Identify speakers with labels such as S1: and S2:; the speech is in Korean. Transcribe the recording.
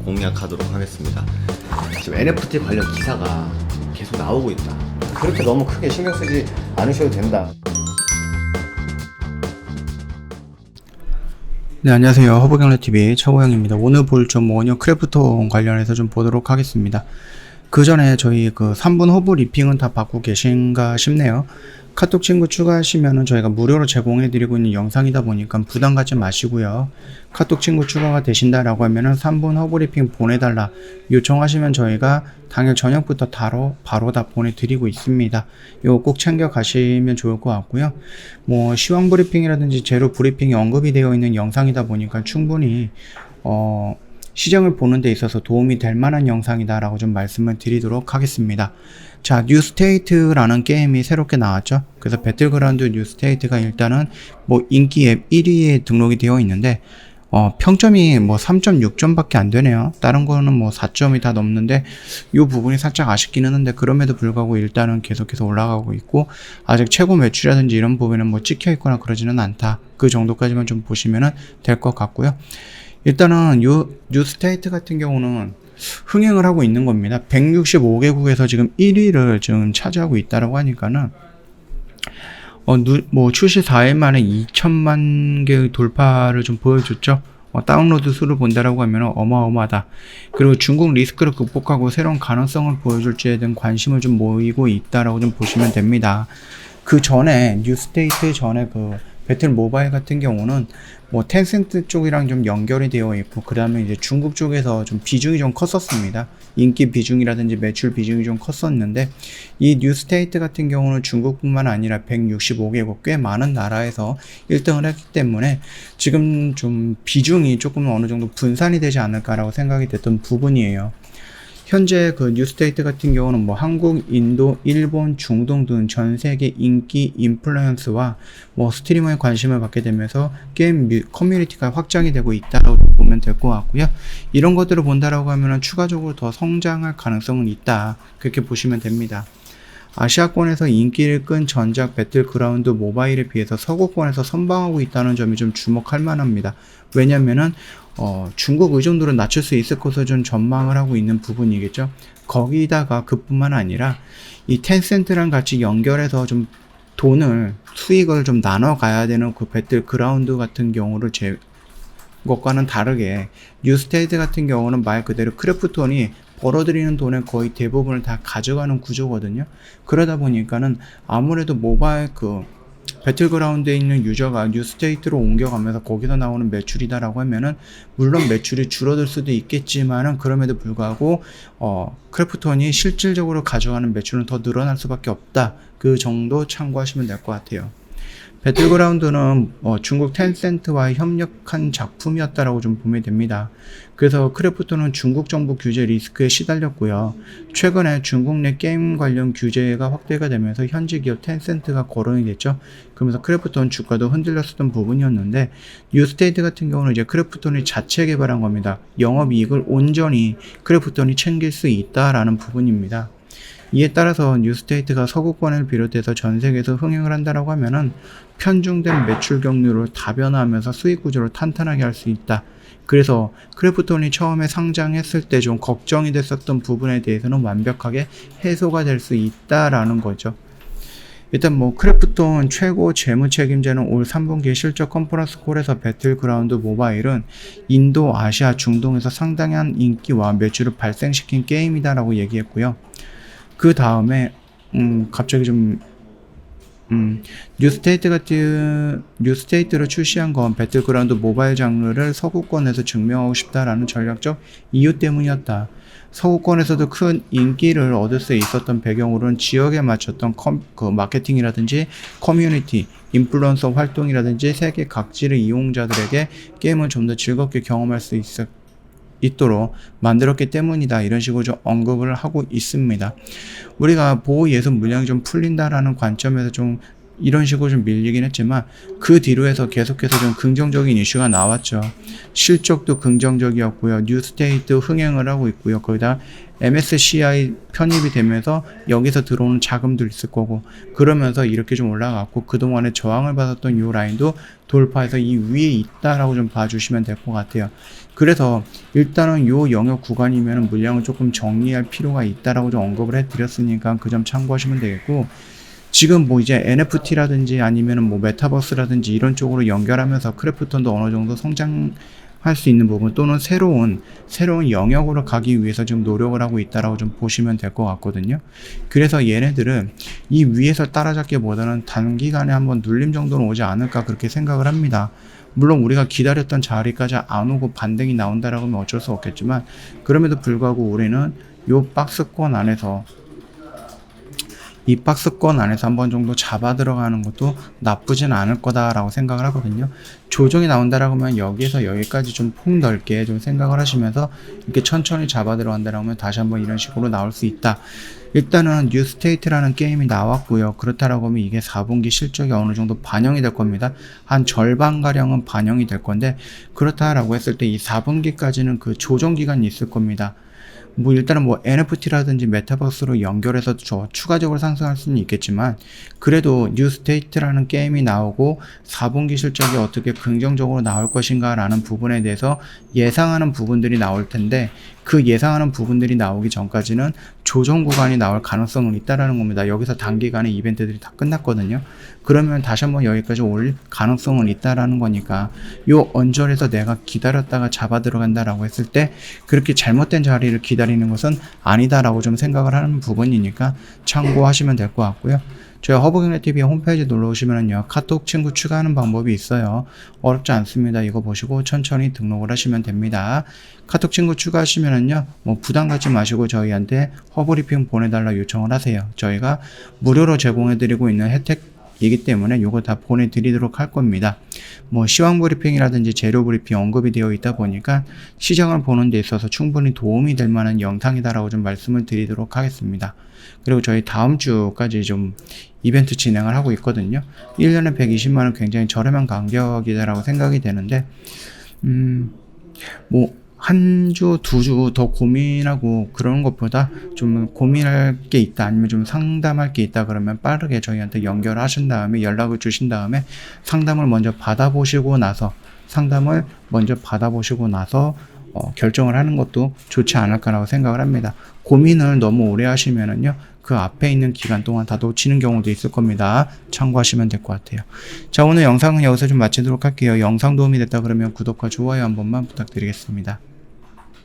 S1: 공략하도록 하겠습니다. 지금 NFT 관련 기사가 계속 나오고 있다.
S2: 그렇게 너무 크게 신경 쓰지 않으셔도 된다.
S3: 네, 안녕하세요. 허브경래TV 차고영입니다. 오늘 볼 점 원형 크래프톤 관련해서 좀 보도록 하겠습니다. 그 전에 저희 그 3분 허브 리핑은 다 받고 계신가 싶네요. 카톡 친구 추가하시면은 저희가 무료로 제공해드리고 있는 영상이다 보니까 부담 갖지 마시고요. 카톡 친구 추가가 되신다라고 하면은 3분 허브 리핑 보내달라 요청하시면 저희가 당일 저녁부터 바로 다 보내드리고 있습니다. 이거 꼭 챙겨 가시면 좋을 것 같고요. 뭐 시황 브리핑이라든지 제로 브리핑이 언급이 되어 있는 영상이다 보니까 충분히 시장을 보는 데 있어서 도움이 될 만한 영상이다 라고 좀 말씀을 드리도록 하겠습니다. 자, 뉴스테이트라는 게임이 새롭게 나왔죠. 그래서 배틀그라운드 뉴스테이트가 일단은 뭐 인기 앱 1위에 등록이 되어 있는데 평점이 뭐 3.6점 밖에 안 되네요. 다른 거는 뭐 4점이 다 넘는데 이 부분이 살짝 아쉽기는 한데 그럼에도 불구하고 일단은 계속해서 올라가고 있고 아직 최고 매출이라든지 이런 부분은 뭐 찍혀 있거나 그러지는 않다. 그 정도까지만 좀 보시면은 될 것 같고요. 일단은 뉴스테이트 같은 경우는 흥행을 하고 있는 겁니다. 165개국에서 지금 1위를 지금 차지하고 있다라고 하니까는 뭐 출시 4일 만에 2천만 개 돌파를 좀 보여줬죠. 다운로드 수를 본다라고 하면 어마어마하다. 그리고 중국 리스크를 극복하고 새로운 가능성을 보여줄지에 대한 관심을 좀 모이고 있다라고 좀 보시면 됩니다. 그 전에 뉴스테이트 전에 그 배틀 모바일 같은 경우는 뭐 텐센트 쪽이랑 좀 연결이 되어 있고 그 다음에 이제 중국 쪽에서 좀 비중이 좀 컸었습니다. 인기 비중이라든지 매출 비중이 좀 컸었는데 이 뉴스테이트 같은 경우는 중국뿐만 아니라 165개국 꽤 많은 나라에서 1등을 했기 때문에 지금 좀 비중이 조금 어느 정도 분산이 되지 않을까라고 생각이 됐던 부분이에요. 현재 그 뉴스테이트 같은 경우는 뭐 한국, 인도, 일본, 중동 등 전 세계 인기 인플루언서와 뭐 스트리머에 관심을 받게 되면서 게임 커뮤니티가 확장이 되고 있다고 보면 될 것 같고요. 이런 것들을 본다라고 하면은 추가적으로 더 성장할 가능성은 있다. 그렇게 보시면 됩니다. 아시아권에서 인기를 끈 전작 배틀그라운드 모바일에 비해서 서구권에서 선방하고 있다는 점이 좀 주목할 만합니다. 왜냐면은 중국 의존도를 낮출 수 있을 것을 좀 전망을 하고 있는 부분이겠죠. 거기다가 그뿐만 아니라 이 텐센트랑 같이 연결해서 좀 수익을 좀 나눠 가야 되는 그 배틀그라운드 같은 경우를 것과는 다르게 뉴스테이트 같은 경우는 말 그대로 크래프톤이 벌어들이는 돈의 거의 대부분을 다 가져가는 구조거든요. 그러다 보니까는 아무래도 모바일 배틀그라운드에 있는 유저가 뉴스테이트로 옮겨가면서 거기서 나오는 매출이다라고 하면은 물론 매출이 줄어들 수도 있겠지만은 그럼에도 불구하고 크래프톤이 실질적으로 가져가는 매출은 더 늘어날 수밖에 없다. 그 정도 참고하시면 될 것 같아요. 배틀그라운드는 중국 텐센트와 협력한 작품이었다라고 좀 보면 됩니다. 그래서 크래프톤은 중국 정부 규제 리스크에 시달렸고요. 최근에 중국 내 게임 관련 규제가 확대가 되면서 현지 기업 텐센트가 거론이 됐죠. 그러면서 크래프톤 주가도 흔들렸었던 부분이었는데 뉴스테이트 같은 경우는 이제 크래프톤이 자체 개발한 겁니다. 영업이익을 온전히 크래프톤이 챙길 수 있다라는 부분입니다. 이에 따라서 뉴스테이트가 서구권을 비롯해서 전 세계에서 흥행을 한다라고 하면은 편중된 매출 경로를 다변화하면서 수익 구조를 탄탄하게 할 수 있다. 그래서 크래프톤이 처음에 상장했을 때 좀 걱정이 됐었던 부분에 대해서는 완벽하게 해소가 될 수 있다라는 거죠. 일단 뭐 크래프톤 최고 재무 책임자는 올 3분기 실적 컨퍼런스 콜에서 배틀그라운드 모바일은 인도, 아시아, 중동에서 상당한 인기와 매출을 발생시킨 게임이다라고 얘기했고요. 그 다음에 갑자기 좀 뉴스테이트를 출시한 건 배틀그라운드 모바일 장르를 서구권에서 증명하고 싶다라는 전략적 이유 때문이었다. 서구권에서도 큰 인기를 얻을 수 있었던 배경으로는 지역에 맞췄던 마케팅이라든지 커뮤니티, 인플루언서 활동이라든지 세계 각지의 이용자들에게 게임을 좀 더 즐겁게 경험할 수 있도록 만들었기 때문이다. 이런 식으로 좀 언급을 하고 있습니다. 우리가 보호 예술 물량이 좀 풀린다라는 관점에서 좀 이런 식으로 좀 밀리긴 했지만 그 뒤로 해서 계속해서 좀 긍정적인 이슈가 나왔죠. 실적도 긍정적이었고요. 뉴스테이트 흥행을 하고 있고요. 거기다 MSCI 편입이 되면서 여기서 들어오는 자금도 있을 거고 그러면서 이렇게 좀 올라갔고 그동안에 저항을 받았던 이 라인도 돌파해서 이 위에 있다라고 좀 봐주시면 될 것 같아요. 그래서 일단은 이 영역 구간이면 물량을 조금 정리할 필요가 있다라고 좀 언급을 해드렸으니까 그 점 참고하시면 되겠고 지금 뭐 이제 NFT라든지 아니면은 뭐 메타버스라든지 이런 쪽으로 연결하면서 크래프톤도 어느 정도 성장할 수 있는 부분 또는 새로운 영역으로 가기 위해서 지금 노력을 하고 있다라고 좀 보시면 될 것 같거든요. 그래서 얘네들은 이 위에서 따라잡기보다는 단기간에 한번 눌림 정도는 오지 않을까 그렇게 생각을 합니다. 물론 우리가 기다렸던 자리까지 안 오고 반등이 나온다라고 하면 어쩔 수 없겠지만 그럼에도 불구하고 우리는 요 박스권 안에서 이 박스권 안에서 한번 정도 잡아 들어가는 것도 나쁘진 않을 거다라고 생각을 하거든요. 조정이 나온다라고 하면 여기에서 여기까지 좀 폭 넓게 좀 생각을 하시면서 이렇게 천천히 잡아 들어간다라고 하면 다시 한번 이런 식으로 나올 수 있다. 일단은 뉴스테이트라는 게임이 나왔고요. 그렇다라고 하면 이게 4분기 실적이 어느 정도 반영이 될 겁니다. 한 절반가량은 반영이 될 건데 그렇다라고 했을 때 이 4분기까지는 그 조정 기간이 있을 겁니다. 뭐 일단은 뭐 NFT라든지 메타버스로 연결해서 추가적으로 상승할 수는 있겠지만 그래도 뉴스테이트라는 게임이 나오고 4분기 실적이 어떻게 긍정적으로 나올 것인가 라는 부분에 대해서 예상하는 부분들이 나올 텐데 그 예상하는 부분들이 나오기 전까지는 조정 구간이 나올 가능성은 있다라는 겁니다. 여기서 단기간에 이벤트들이 다 끝났거든요. 그러면 다시 한번 여기까지 올 가능성은 있다라는 거니까 요 언저리에서 내가 기다렸다가 잡아 들어간다라고 했을 때 그렇게 잘못된 자리를 기다리는 것은 아니다라고 좀 생각을 하는 부분이니까 참고하시면 될 것 같고요. 저희 허브경제TV 홈페이지 놀러 오시면은요 카톡 친구 추가하는 방법이 있어요. 어렵지 않습니다. 이거 보시고 천천히 등록을 하시면 됩니다. 카톡 친구 추가하시면은요 뭐 부담 갖지 마시고 저희한테 허브리핑 보내달라 요청을 하세요. 저희가 무료로 제공해드리고 있는 혜택이기 때문에 요거 다 보내드리도록 할 겁니다. 뭐 시황 브리핑이라든지 재료 브리핑 언급이 되어 있다 보니까 시장을 보는 데 있어서 충분히 도움이 될 만한 영상이다라고 좀 말씀을 드리도록 하겠습니다. 그리고 저희 다음 주까지 좀 이벤트 진행을 하고 있거든요. 1년에 120만원 굉장히 저렴한 가격이다라고 생각이 되는데 뭐 한 주, 두 주 더 고민하고 그런 것보다 좀 고민할 게 있다 아니면 좀 상담할 게 있다 그러면 빠르게 저희한테 연결하신 다음에 연락을 주신 다음에 상담을 먼저 받아보시고 나서 결정을 하는 것도 좋지 않을까라고 생각을 합니다. 고민을 너무 오래 하시면은요 그 앞에 있는 기간 동안 다 놓치는 경우도 있을 겁니다. 참고하시면 될 것 같아요. 자, 오늘 영상은 여기서 좀 마치도록 할게요. 영상 도움이 됐다 그러면 구독과 좋아요 한 번만 부탁드리겠습니다.